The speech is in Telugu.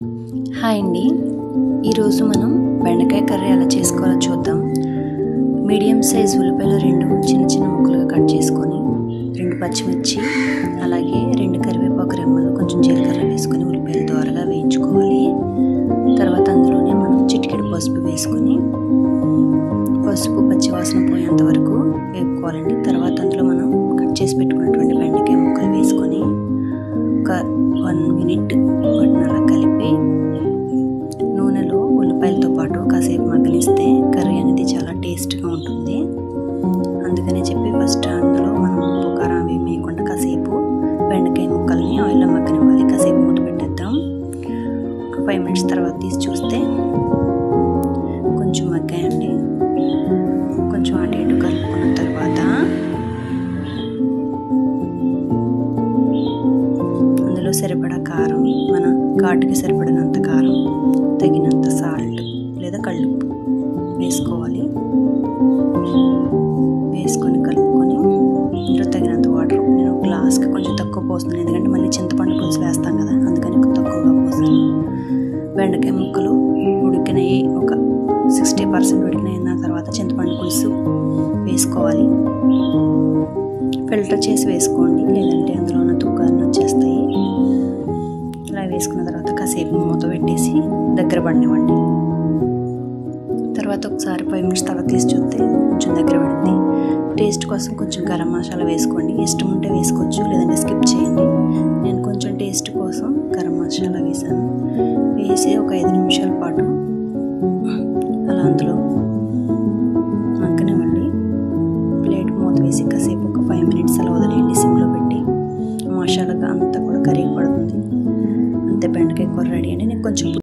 హాయ్ అండి, ఈరోజు మనం బెండకాయ కర్రీ ఎలా చేసుకోవాలో చూద్దాం. మీడియం సైజ్ ఉల్లిపాయలు 2 చిన్న చిన్న ముక్కలుగా కట్ చేసుకొని, 2 పచ్చిమిర్చి, అలాగే 2 కరివేపాకు రెమ్మలు, కొంచెం జీలకర్ర వేసుకొని ఉల్లిపాయలు దోరగా వేయించుకోవాలి. తర్వాత అందులోనే మనం చిటికెడు పసుపు వేసుకొని, పసుపు పచ్చివాసన పోయేంత వరకు వేపుకోవాలండి. తర్వాత అందులో మనం కట్ చేసి పెట్టుకున్నటువంటి బెండకాయ ముక్కలు వేసుకొని ఒక 1 మినిట్ వాటిని అలా కలిపి నూనెలో ఉల్లిపాయలతో పాటు కాసేపు మగ్గనిస్తే కర్రీ అనేది చాలా టేస్ట్గా ఉంటుంది. అందుకనే చెప్పి ఫస్ట్ అందులో మనం ఉప్పు కారం అవి వేయకుండా కాసేపు బెండకాయ ముక్కల్ని ఆయిల్లో మగ్గనివ్వాలి. కాసేపు మూత పెట్టేద్దాం. ఒక 5 మినిట్స్ తర్వాత తీసి చూస్తే కొంచెం మగ్గాయండి. కొంచెం అటు ఇటు కలుపుకున్న తర్వాత అందులో సరిపడా కారం, మన ఘాటుకి సరిపడినంత కారం, తగినంత సాల్ట్ లేదా కల్లుప్పు వేసుకోవాలి. వేసుకొని కలుపుకొని ఇందులో తగినంత వాటర్, నేను గ్లాస్కి కొంచెం తక్కువ పోస్తున్నాను, ఎందుకంటే మళ్ళీ చింతపండు పులుసు వేస్తాం కదా, అందుకని తక్కువగా పోసాను. బెండకాయ ముక్కలు ఉడికినాయి, ఒక 60% ఉడికినాయిన తర్వాత చింతపండు పులుసు వేసుకోవాలి. ఫిల్టర్ చేసి వేసుకోండి, లేదంటే అందులో ఉన్న తుక్కాన్ని వచ్చేస్తాయి. ఇలా వేసుకున్న తర్వాత కాసేపు మూత పెట్టేసి దగ్గర పడినివ్వండి. తర్వాత ఒకసారి 5 మినిట్స్ తర్వాత తీసి చూస్తే కొంచెం దగ్గర పడింది. టేస్ట్ కోసం కొంచెం గరం మసాలా వేసుకోండి, ఇష్టం ఉంటే వేసుకోవచ్చు, లేదంటే స్కిప్ చేయండి. నేను కొంచెం టేస్ట్ కోసం గరం మసాలా వేసాను. వేసి ఒక 5 నిమిషాల పాటు అలా అందులో మగ్గనివ్వండి. ప్లేట్ మూత వేసి కాసేపు ఒక 5 మినిట్స్ అలా వదిలేయండి, సిమ్లో పెట్టి. మసాలాగా అంతా కూడా కరిగి పడుతుంది. అంతే, బెండకాయ కూర రెడీ అండి. నేను కొంచెం